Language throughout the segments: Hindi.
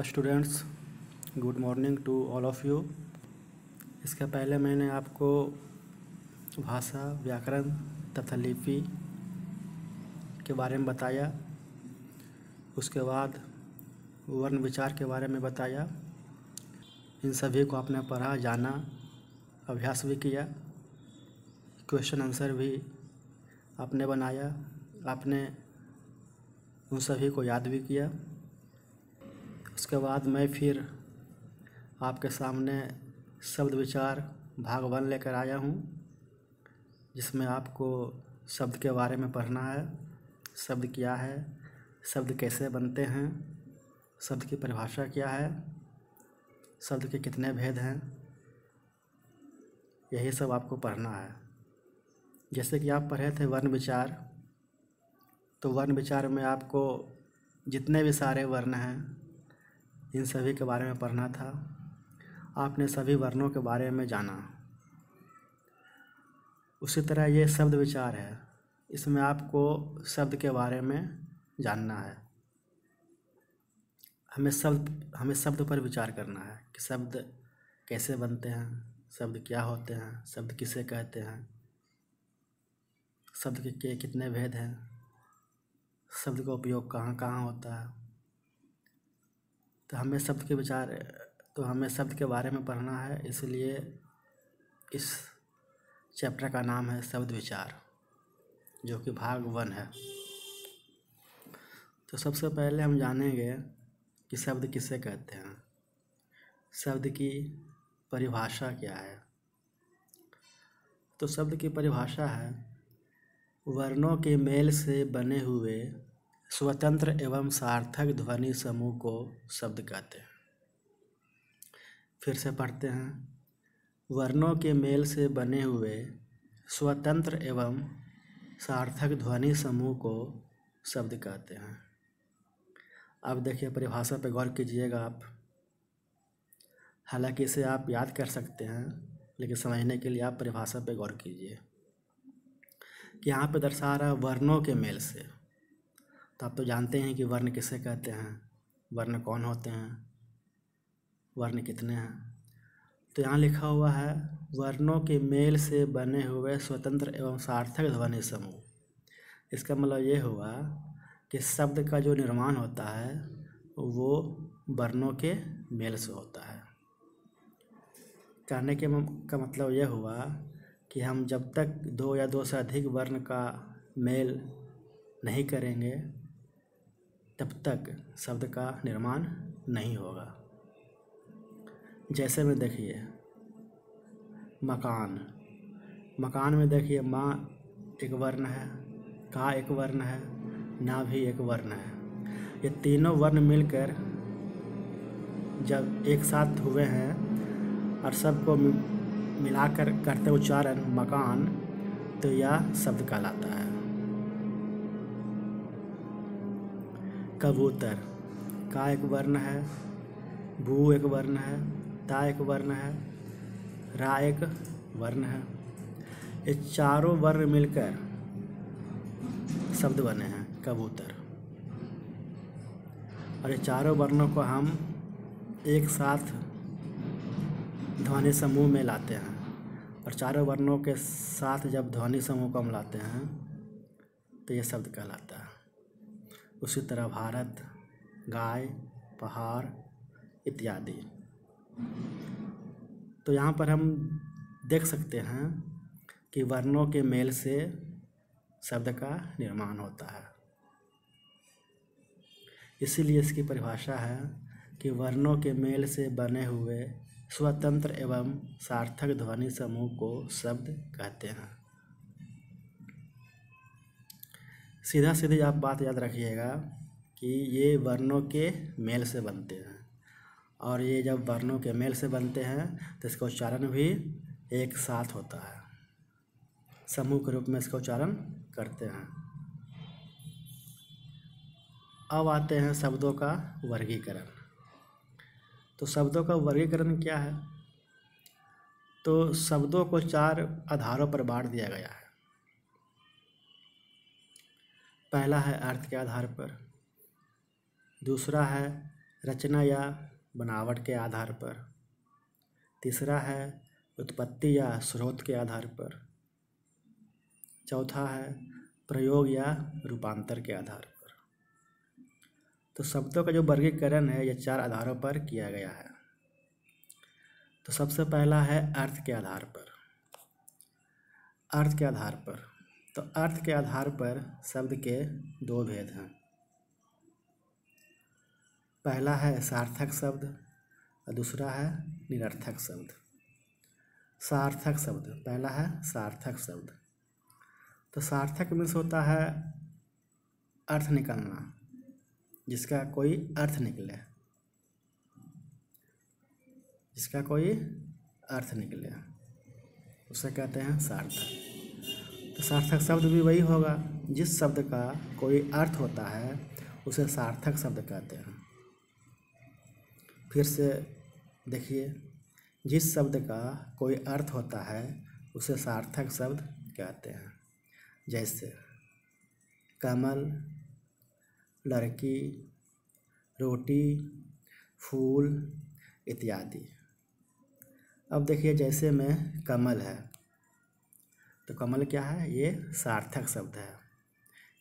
Students, good morning to all of you. इसके पहले मैंने आपको भाषा, व्याकरण तथा लिपि के बारे में बताया। उसके बाद वर्ण विचार के बारे में बताया। इन सभी को आपने पढ़ा, जाना, अभ्यास भी किया, क्वेश्चन आंसर भी आपने बनाया, आपने उन सभी को याद भी किया। उसके बाद मैं फिर आपके सामने शब्द विचार भाग 1 लेकर आया हूँ, जिसमें आपको शब्द के बारे में पढ़ना है। शब्द क्या है, शब्द कैसे बनते हैं, शब्द की परिभाषा क्या है, शब्द के कितने भेद हैं, यही सब आपको पढ़ना है। जैसे कि आप पढ़े थे वर्ण विचार, तो वर्ण विचार में आपको जितने भी सारे वर्ण हैं इन सभी के बारे में पढ़ना था। आपने सभी वर्णों के बारे में जाना। उसी तरह ये शब्द विचार है, इसमें आपको शब्द के बारे में जानना है। हमें शब्द पर विचार करना है कि शब्द कैसे बनते हैं, शब्द क्या होते हैं, शब्द किसे कहते हैं, शब्द के कितने भेद हैं, शब्द का उपयोग कहाँ कहाँ होता है। तो हमें शब्द के बारे में पढ़ना है। इसलिए इस चैप्टर का नाम है शब्द विचार, जो कि भाग 1 है। तो सबसे पहले हम जानेंगे कि शब्द किसे कहते हैं, शब्द की परिभाषा क्या है। तो शब्द की परिभाषा है, वर्णों के मेल से बने हुए स्वतंत्र एवं सार्थक ध्वनि समूह को शब्द कहते हैं। फिर से पढ़ते हैं, वर्णों के मेल से बने हुए स्वतंत्र एवं सार्थक ध्वनि समूह को शब्द कहते हैं। अब देखिए, परिभाषा पर गौर कीजिएगा आप। हालांकि इसे आप याद कर सकते हैं, लेकिन समझने के लिए आप परिभाषा पर गौर कीजिए कि यहाँ पे दर्शा रहा है वर्णों के मेल से। तो आप तो जानते हैं कि वर्ण किसे कहते हैं, वर्ण कौन होते हैं, वर्ण कितने हैं। तो यहाँ लिखा हुआ है वर्णों के मेल से बने हुए स्वतंत्र एवं सार्थक ध्वनि समूह। इसका मतलब ये हुआ कि शब्द का जो निर्माण होता है वो वर्णों के मेल से होता है। कहने का मतलब यह हुआ कि हम जब तक 2 या 2 से अधिक वर्ण का मेल नहीं करेंगे तब तक शब्द का निर्माण नहीं होगा। जैसे में देखिए, मकान में देखिए माँ एक वर्ण है, का एक वर्ण है, ना भी एक वर्ण है। ये तीनों वर्ण मिलकर जब एक साथ हुए हैं और सबको मिलाकर करते उच्चारण मकान, तो यह शब्द कहलाता है। कबूतर, का एक वर्ण है, बू एक वर्ण है, ता एक वर्ण है, रा एक वर्ण है। ये चारों वर्ण मिलकर शब्द बने हैं कबूतर। और ये चारों वर्णों को हम एक साथ ध्वनि समूह में लाते हैं, और चारों वर्णों के साथ जब ध्वनि समूह को हम लाते हैं तो ये शब्द कहलाता है। उसी तरह भारत, गाय, पहाड़ इत्यादि। तो यहाँ पर हम देख सकते हैं कि वर्णों के मेल से शब्द का निर्माण होता है। इसीलिए इसकी परिभाषा है कि वर्णों के मेल से बने हुए स्वतंत्र एवं सार्थक ध्वनि समूह को शब्द कहते हैं। सीधा सीधी आप बात याद रखिएगा कि ये वर्णों के मेल से बनते हैं, और ये जब वर्णों के मेल से बनते हैं तो इसका उच्चारण भी एक साथ होता है, समूह के रूप में इसका उच्चारण करते हैं। अब आते हैं शब्दों का वर्गीकरण। तो शब्दों का वर्गीकरण क्या है? तो शब्दों को 4 आधारों पर बांट दिया गया है। पहला है अर्थ के आधार पर, दूसरा है रचना या बनावट के आधार पर। तीसरा है उत्पत्ति या स्रोत के आधार पर। चौथा है प्रयोग या रूपांतर के आधार पर। तो शब्दों का जो वर्गीकरण है ये 4 आधारों पर किया गया है। तो सबसे पहला है अर्थ के आधार पर। अर्थ के आधार पर, तो अर्थ के आधार पर शब्द के 2 भेद हैं। पहला है सार्थक शब्द और दूसरा है निरर्थक शब्द। सार्थक शब्द, पहला है सार्थक शब्द। तो सार्थक मीन्स होता है अर्थ निकलना, जिसका कोई अर्थ निकले, जिसका कोई अर्थ निकले उसे कहते हैं सार्थक। तो सार्थक शब्द भी वही होगा, जिस शब्द का कोई अर्थ होता है उसे सार्थक शब्द कहते हैं। फिर से देखिए, जिस शब्द का कोई अर्थ होता है उसे सार्थक शब्द कहते हैं। जैसे कमल, लड़की, रोटी, फूल इत्यादि। अब देखिए, जैसे में कमल है, तो कमल क्या है? ये सार्थक शब्द है,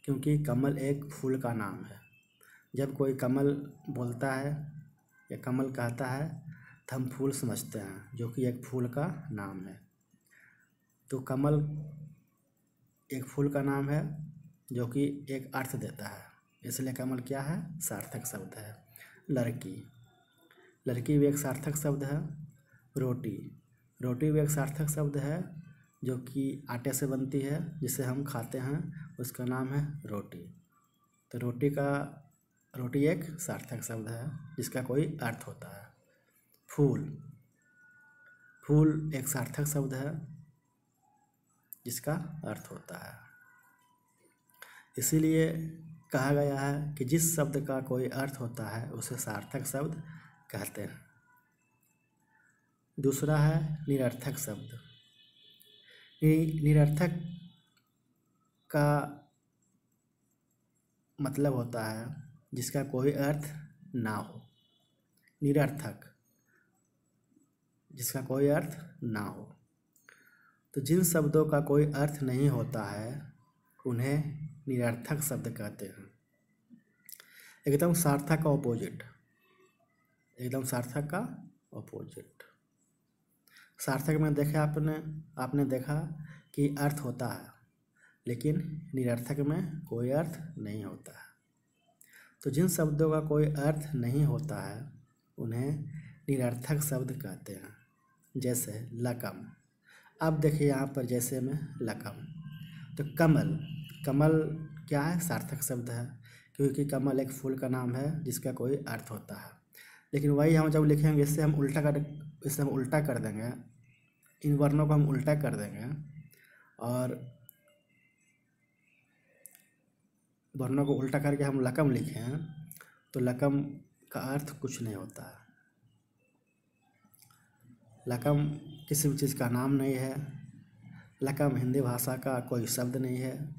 क्योंकि कमल एक फूल का नाम है। जब कोई कमल बोलता है या कमल कहता है तो हम फूल समझते हैं, जो कि एक फूल का नाम है। तो कमल एक फूल का नाम है जो कि एक अर्थ देता है, इसलिए कमल क्या है? सार्थक शब्द है। लड़की, लड़की भी एक सार्थक शब्द है। रोटी, रोटी भी एक सार्थक शब्द है जो कि आटे से बनती है, जिसे हम खाते हैं, उसका नाम है रोटी। तो रोटी एक सार्थक शब्द है जिसका कोई अर्थ होता है। फूल, फूल एक सार्थक शब्द है जिसका अर्थ होता है। इसीलिए कहा गया है कि जिस शब्द का कोई अर्थ होता है उसे सार्थक शब्द कहते हैं। दूसरा है निरर्थक शब्द। निरर्थक का मतलब होता है जिसका कोई अर्थ ना हो। निरर्थक, जिसका कोई अर्थ ना हो। तो जिन शब्दों का कोई अर्थ नहीं होता है उन्हें निरर्थक शब्द कहते हैं। एकदम सार्थक का ऑपोजिट, एकदम सार्थक का ऑपोजिट। सार्थक में देखा आपने देखा कि अर्थ होता है, लेकिन निरर्थक में कोई अर्थ नहीं होता है। तो जिन शब्दों का कोई अर्थ नहीं होता है उन्हें निरर्थक शब्द कहते हैं। जैसे लकम। अब देखिए यहाँ पर जैसे में लकम। तो कमल, कमल क्या है? सार्थक शब्द है, क्योंकि कमल एक फूल का नाम है जिसका कोई अर्थ होता है। लेकिन वही हम जब लिखेंगे इससे हम उल्टा कर देंगे, इन वर्णों को हम उल्टा कर देंगे और वर्णों को उल्टा करके हम लकम लिखें तो लकम का अर्थ कुछ नहीं होता है। लकम किसी भी चीज़ का नाम नहीं है। लकम हिंदी भाषा का कोई शब्द नहीं है।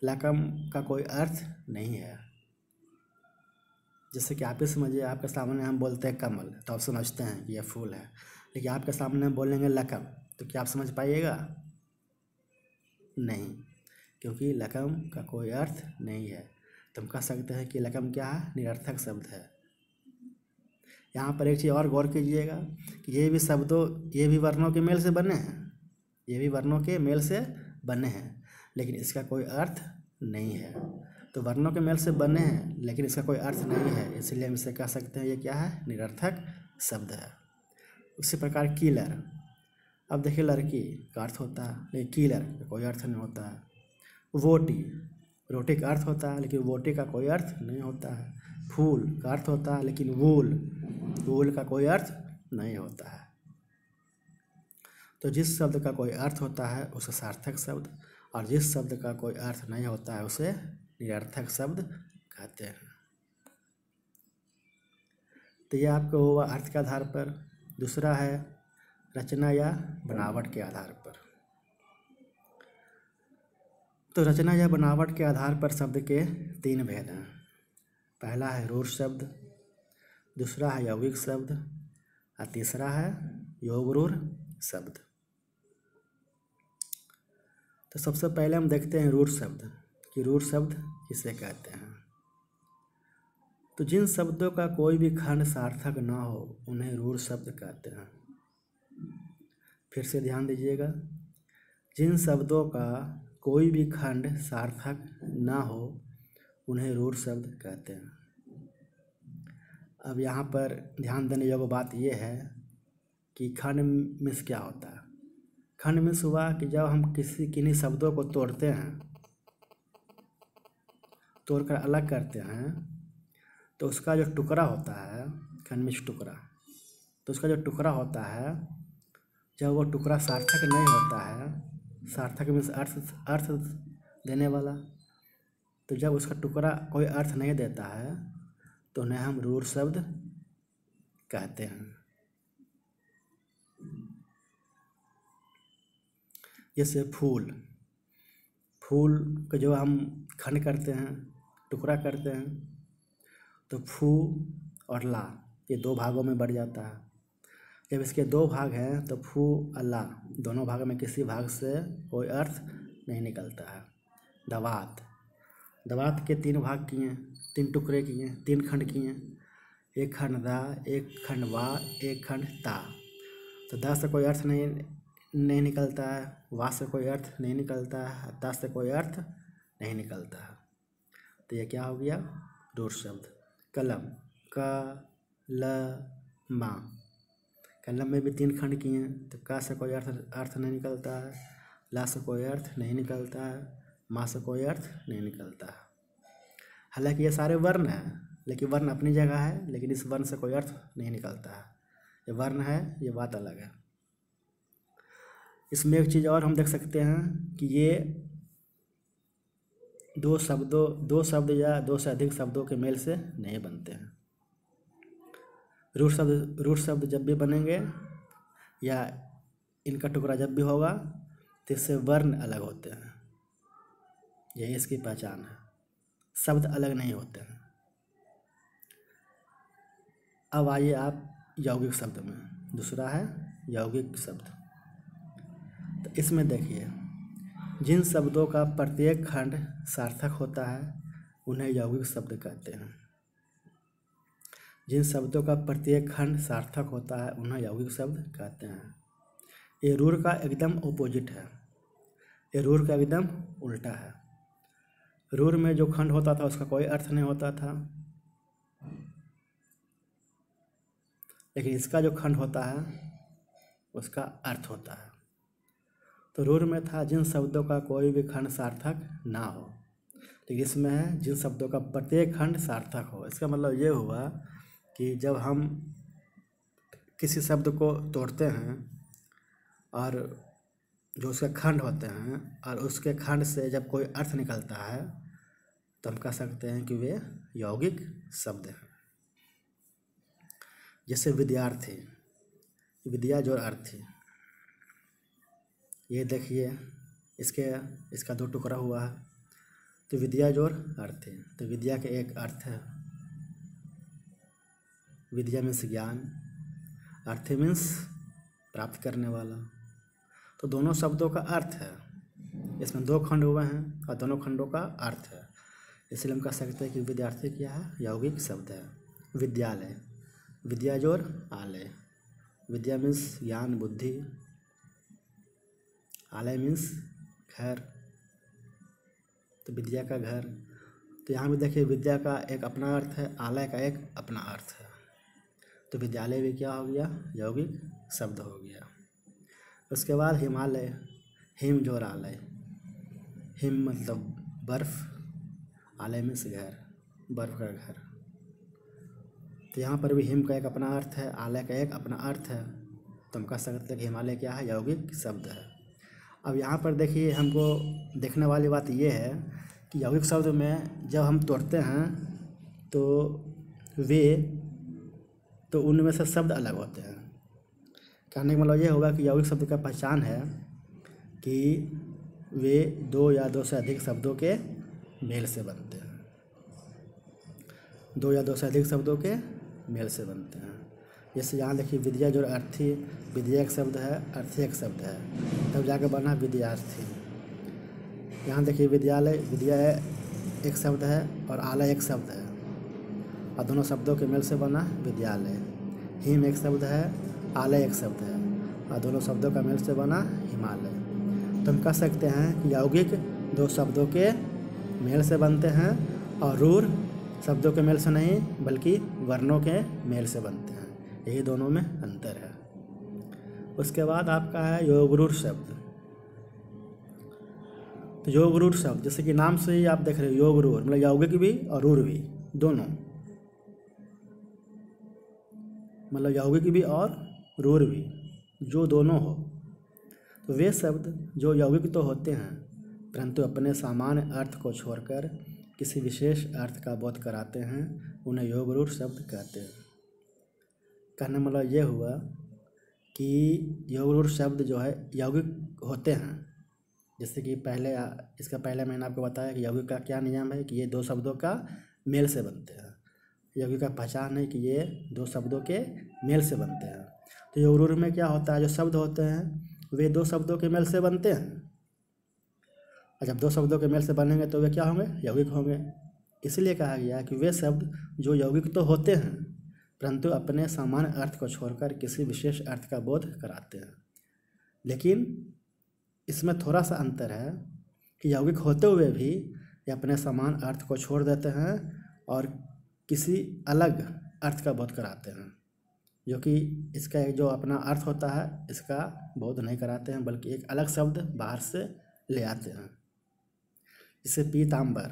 लकम का कोई अर्थ नहीं है। जैसे कि आप ही समझिए, आपके सामने हम बोलते हैं कमल तो आप समझते हैं कि यह फूल है, लेकिन आपके सामने बोलेंगे लकम तो क्या आप समझ पाइएगा? नहीं, क्योंकि लकम का कोई अर्थ नहीं है। तो हम कह सकते हैं कि लकम क्या है? निरर्थक शब्द है। यहाँ पर एक चीज़ और गौर कीजिएगा कि ये भी वर्णों के मेल से बने हैं, ये भी वर्णों के मेल से बने हैं, लेकिन इसका कोई अर्थ नहीं है। तो वर्णों के मेल से बने हैं लेकिन इसका कोई अर्थ नहीं है, इसलिए हम इसे कह सकते हैं ये क्या है? निरर्थक शब्द है। उसी प्रकार कीलर। अब देखिए, लड़की का अर्थ होता है लेकिन कीलर का कोई अर्थ नहीं होता है। वोटी, रोटी का अर्थ होता है लेकिन वोटी का कोई अर्थ नहीं होता है। फूल का अर्थ होता है लेकिन वूल का कोई अर्थ नहीं होता है। तो जिस शब्द का कोई अर्थ होता है उसे सार्थक शब्द, और जिस शब्द का कोई अर्थ नहीं होता है उसे निरर्थक शब्द कहते हैं। तो ये आपको हुआ अर्थ के आधार पर। दूसरा है रचना या बनावट के आधार पर। तो रचना या बनावट के आधार पर शब्द के 3 भेद हैं। पहला है रूढ़ शब्द, दूसरा है यौगिक शब्द और तीसरा है योग रूढ़ शब्द। तो सबसे पहले हम देखते हैं रूढ़ शब्द कि रूढ़ शब्द किसे कहते हैं। तो जिन शब्दों का कोई भी खंड सार्थक ना हो उन्हें रूढ़ शब्द कहते हैं। फिर से ध्यान दीजिएगा, जिन शब्दों का कोई भी खंड सार्थक ना हो उन्हें रूढ़ शब्द कहते हैं। अब यहाँ पर ध्यान देने योग्य बात यह है कि खंड मीन्स क्या होता है। खंड मीन्स हुआ कि जब हम किन्हीं शब्दों को तोड़ते हैं, तोड़कर अलग करते हैं, तो उसका जो टुकड़ा होता है, खंड मीन्स टुकड़ा, तो उसका जो टुकड़ा होता है जब वो टुकड़ा सार्थक नहीं होता है, सार्थक मीन्स अर्थ देने वाला, तो जब उसका टुकड़ा कोई अर्थ नहीं देता है तो उन्हें हम रूढ़ शब्द कहते हैं। जैसे फूल, फूल को जो हम खंड करते हैं, टुकड़ा करते हैं, तो फू और ला ये दो भागों में बढ़ जाता है। जब इसके दो भाग हैं तो फू और ला दोनों भाग में किसी भाग से कोई अर्थ नहीं निकलता है। दवात, दवात के तीन भाग किए, तीन टुकड़े किए, तीन खंड किए, एक खंड दा, एक खंड वा, एक खंड ता। तो दा से कोई अर्थ नहीं निकलता है, वा से कोई अर्थ नहीं निकलता है, ता से कोई अर्थ नहीं निकलता है। तो ये क्या हो गया? रूढ़ शब्द। कलम, क ल मा, कलम में भी तीन खंड किए, तो का से कोई अर्थ नहीं निकलता है, ला से कोई अर्थ नहीं निकलता है, मा से कोई अर्थ नहीं निकलता है। हालांकि ये सारे वर्ण हैं, लेकिन वर्ण अपनी जगह है, लेकिन इस वर्ण से कोई अर्थ नहीं निकलता है। ये वर्ण है, ये बात अलग है। इसमें एक चीज़ और हम देख सकते हैं कि ये दो शब्द या दो से अधिक शब्दों के मेल से नहीं बनते हैं। रूढ़ शब्द जब भी बनेंगे या इनका टुकड़ा जब भी होगा तो इससे वर्ण अलग होते हैं, यही इसकी पहचान है। शब्द अलग नहीं होते हैं। अब आइए आप यौगिक शब्द में, दूसरा है यौगिक शब्द। तो इसमें देखिए, जिन शब्दों का प्रत्येक खंड सार्थक होता है उन्हें यौगिक शब्द कहते हैं। जिन शब्दों का प्रत्येक खंड सार्थक होता है उन्हें यौगिक शब्द कहते हैं। ये रूढ़ का एकदम ऑपोजिट है, ये रूढ़ का एकदम उल्टा है। रूढ़ में जो खंड होता था उसका कोई अर्थ नहीं होता था, लेकिन इसका जो खंड होता है उसका अर्थ होता है। तो रूढ़ में था जिन शब्दों का कोई भी खंड सार्थक ना हो, लेकिन इसमें है जिन शब्दों का प्रत्येक खंड सार्थक हो। इसका मतलब ये हुआ कि जब हम किसी शब्द को तोड़ते हैं और जो उसके खंड होते हैं और उसके खंड से जब कोई अर्थ निकलता है तो हम कह सकते हैं कि वे यौगिक शब्द हैं। जैसे विद्यार्थी, विद्या जोड़ अर्थी, ये देखिए इसका दो टुकड़ा हुआ है, तो विद्या जोड़ अर्थी। तो विद्या के एक अर्थ है, विद्या मीन्स ज्ञान, अर्थी मीन्स प्राप्त करने वाला। तो दोनों शब्दों का अर्थ है, इसमें दो खंड हुए हैं और दोनों खंडों का अर्थ है, इसलिए हम कह सकते हैं कि विद्यार्थी क्या है? यौगिक शब्द है। विद्यालय, विद्या जोड़ आलय, विद्या मीन्स ज्ञान बुद्धि, आलय मीन्स घर, तो विद्या का घर। तो यहाँ भी देखिए विद्या का एक अपना अर्थ है, आलय का एक अपना अर्थ है, तो विद्यालय भी क्या हो गया? यौगिक शब्द हो गया। उसके बाद हिमालय, हिम जोड़ आलय, हिम मतलब बर्फ, आलय मीन्स घर, बर्फ का घर। तो यहाँ पर भी हिम का एक अपना अर्थ है, आलय का एक अपना अर्थ है, तो हम कह सकते हैं कि हिमालय क्या है? यौगिक शब्द है। अब यहाँ पर देखिए, हमको देखने वाली बात ये है कि यौगिक शब्द में जब हम तोड़ते हैं तो उनमें से शब्द अलग होते हैं। कहने का मतलब ये होगा कि यौगिक शब्द का पहचान है कि वे दो या दो से अधिक शब्दों के मेल से बनते हैं। दो या दो से अधिक शब्दों के मेल से बनते हैं। जैसे यहाँ देखिए विद्या जो अर्थी, विद्या एक शब्द है, अर्थी एक शब्द है, तब जाके बना विद्यार्थी। यहाँ देखिए विद्यालय, विद्या एक शब्द है और आलय एक शब्द है, और दोनों शब्दों के मेल से बना विद्यालय। हिम एक शब्द है, आलय एक शब्द है, और दोनों शब्दों का मेल से बना हिमालय। तो हम कह सकते हैं कि यौगिक दो शब्दों के मेल से बनते हैं और रूढ़ शब्दों के मेल से नहीं बल्कि वर्णों के मेल से बनते हैं। यही दोनों में अंतर है। उसके बाद आपका है योगरूढ़ शब्द। तो योगरूढ़ शब्द जैसे कि नाम से ही आप देख रहे हो, योगरूढ़ मतलब यौगिक भी और रूढ़ भी दोनों, मतलब यौगिक भी और रूढ़ भी जो दोनों हो। तो वे शब्द जो यौगिक तो होते हैं परंतु अपने सामान्य अर्थ को छोड़कर किसी विशेष अर्थ का बोध कराते हैं, उन्हें योगरूढ़ शब्द कहते हैं। कहने मतलब ये हुआ कि योगरूढ़ शब्द जो है यौगिक होते हैं। जैसे कि इसका पहले मैंने आपको बताया कि यौगिक का क्या नियम है कि ये दो शब्दों का मेल से बनते हैं। यौगिक का पहचान है कि ये दो शब्दों के मेल से बनते हैं। तो योगरूढ़ में क्या होता है, जो शब्द होते हैं वे दो शब्दों के मेल से बनते हैं, और जब दो शब्दों के मेल से बनेंगे तो वे क्या होंगे, यौगिक होंगे। इसलिए कहा गया कि वे शब्द जो यौगिक तो होते हैं परंतु अपने सामान्य अर्थ को छोड़कर किसी विशेष अर्थ का बोध कराते हैं। लेकिन इसमें थोड़ा सा अंतर है कि यौगिक होते हुए भी ये अपने समान अर्थ को छोड़ देते हैं और किसी अलग अर्थ का बोध कराते हैं, जो कि इसका जो अपना अर्थ होता है इसका बोध नहीं कराते हैं बल्कि एक अलग शब्द बाहर से ले आते हैं। जैसे पीताम्बर,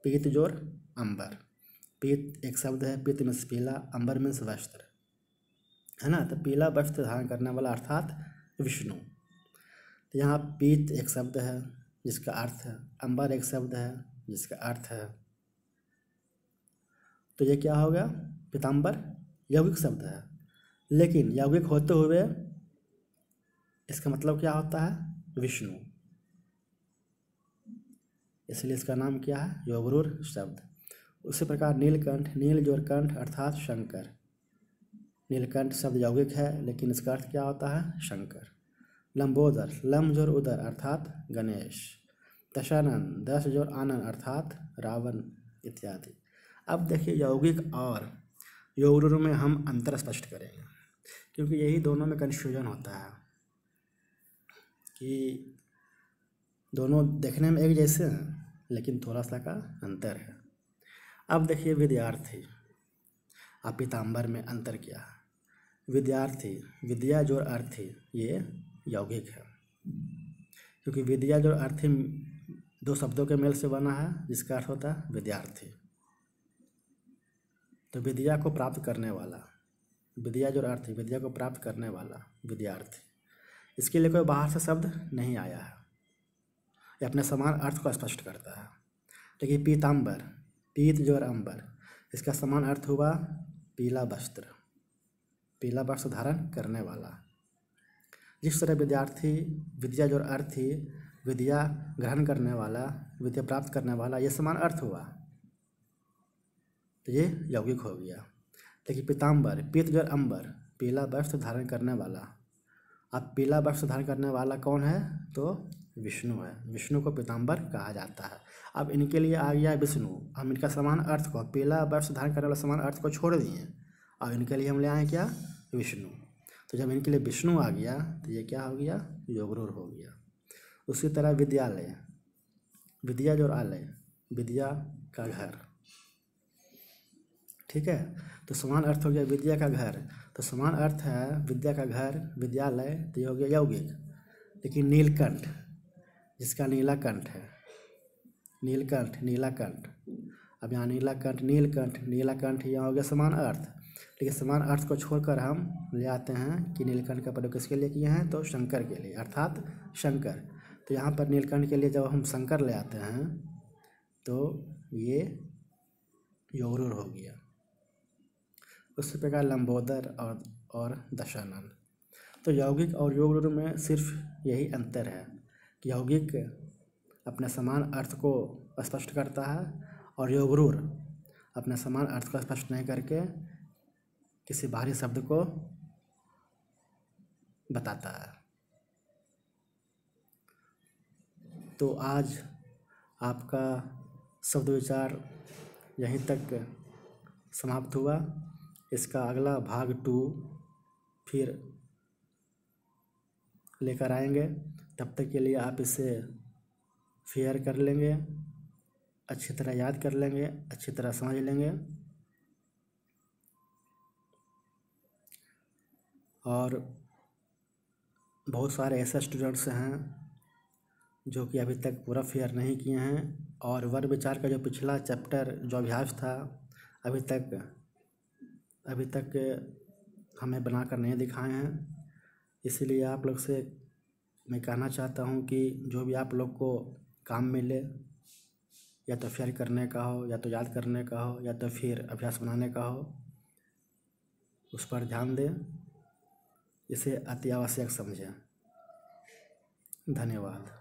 पीत जोर अंबर। पीत एक शब्द है, पीत मीन्स पीला, अंबर मीन्स वस्त्र, है ना। तो पीला वस्त्र धारण करने वाला अर्थात विष्णु। तो यहाँ पीत एक शब्द है जिसका अर्थ है, अंबर एक शब्द है जिसका अर्थ है। तो ये क्या हो गया, पीताम्बर यौगिक शब्द है, लेकिन यौगिक होते हुए इसका मतलब क्या होता है, विष्णु। इसलिए इसका नाम क्या है, योगरूढ़ शब्द। उसी प्रकार नीलकंठ, नील जोर कंठ अर्थात शंकर। नीलकंठ शब्द यौगिक है लेकिन इसका अर्थ क्या होता है, शंकर। लंबोदर, लम जोर उदर अर्थात गणेश। दशानन, दश जोर आनन अर्थात रावण इत्यादि। अब देखिए यौगिक और योगरूढ़ में हम अंतर स्पष्ट करेंगे, क्योंकि यही दोनों में कन्फ्यूजन होता है कि दोनों देखने में एक जैसे हैं लेकिन थोड़ा सा का अंतर है। अब देखिए विद्यार्थी और पीताम्बर में अंतर क्या है। विद्यार्थी, विद्या जो अर्थी, ये यौगिक है, क्योंकि विद्या जो अर्थी दो शब्दों के मेल से बना है जिसका अर्थ होता है विद्यार्थी। तो विद्या को प्राप्त करने वाला, विद्या जो अर्थी, विद्या को प्राप्त करने वाला विद्यार्थी, इसके लिए कोई बाहर से शब्द नहीं आया है, ये अपने समान अर्थ को स्पष्ट करता है। लेकिन पीताम्बर, पीत जो अंबर, इसका समान अर्थ हुआ पीला वस्त्र, पीला वस्त्र धारण करने वाला। जिस तरह विद्यार्थी, विद्या जो अर्थी, विद्या ग्रहण करने वाला, विद्या प्राप्त करने वाला, ये समान अर्थ हुआ, तो ये यौगिक हो गया। लेकिन पीताम्बर, पीत जो अंबर, पीला वस्त्र धारण करने वाला। अब पीला वस्त्र धारण करने वाला कौन है, तो विष्णु है। विष्णु को पीताम्बर कहा जाता है। अब इनके लिए आ गया विष्णु, हम इनका समान अर्थ को, पीला वस्त्र धारण करने वाला समान अर्थ को छोड़ दिए, अब इनके लिए हम ले आए क्या, विष्णु। तो जब इनके लिए विष्णु आ गया तो ये क्या हो गया, योगरूढ़ हो गया। उसी तरह विद्यालय, विद्या जो आलय, विद्या का घर, ठीक है। तो समान अर्थ हो गया विद्या का घर, तो समान अर्थ है विद्या का घर, विद्यालय, तो ये हो गया यौगिक। लेकिन नीलकंठ, जिसका नीला कंठ है, नीलकंठ, नीलाकंठ, अब यहाँ नीलाकंठ, नीलकंठ, नीलाकंठ, यहाँ हो गया समान अर्थ। लेकिन समान अर्थ को छोड़कर हम ले आते हैं कि नीलकंठ का प्रयोग किसके लिए किए हैं, तो शंकर के लिए, अर्थात शंकर। तो यहाँ पर नीलकंठ के लिए जब हम शंकर ले आते हैं तो ये योगरूढ़ हो गया। उसी प्रकार लंबोदर और दशानन। तो यौगिक और योगरूढ़ में सिर्फ यही अंतर है कि यौगिक अपने समान अर्थ को स्पष्ट करता है और योगरूढ़ अपने समान अर्थ को स्पष्ट नहीं करके किसी बाहरी शब्द को बताता है। तो आज आपका शब्द विचार यहीं तक समाप्त हुआ। इसका अगला भाग 2 फिर लेकर आएंगे। तब तक के लिए आप इसे फेयर कर लेंगे, अच्छी तरह याद कर लेंगे, अच्छी तरह समझ लेंगे। और बहुत सारे ऐसे स्टूडेंट्स हैं जो कि अभी तक पूरा फेयर नहीं किए हैं और वर्ग विचार का जो पिछला चैप्टर जो अभ्यास था अभी तक हमें बनाकर नहीं दिखाए हैं। इसीलिए आप लोग से मैं कहना चाहता हूं कि जो भी आप लोग को काम मिले, या तो फेयर करने का हो, या तो याद करने का हो, या तो फिर अभ्यास बनाने का हो, उस पर ध्यान दें, इसे अति आवश्यक समझें। धन्यवाद।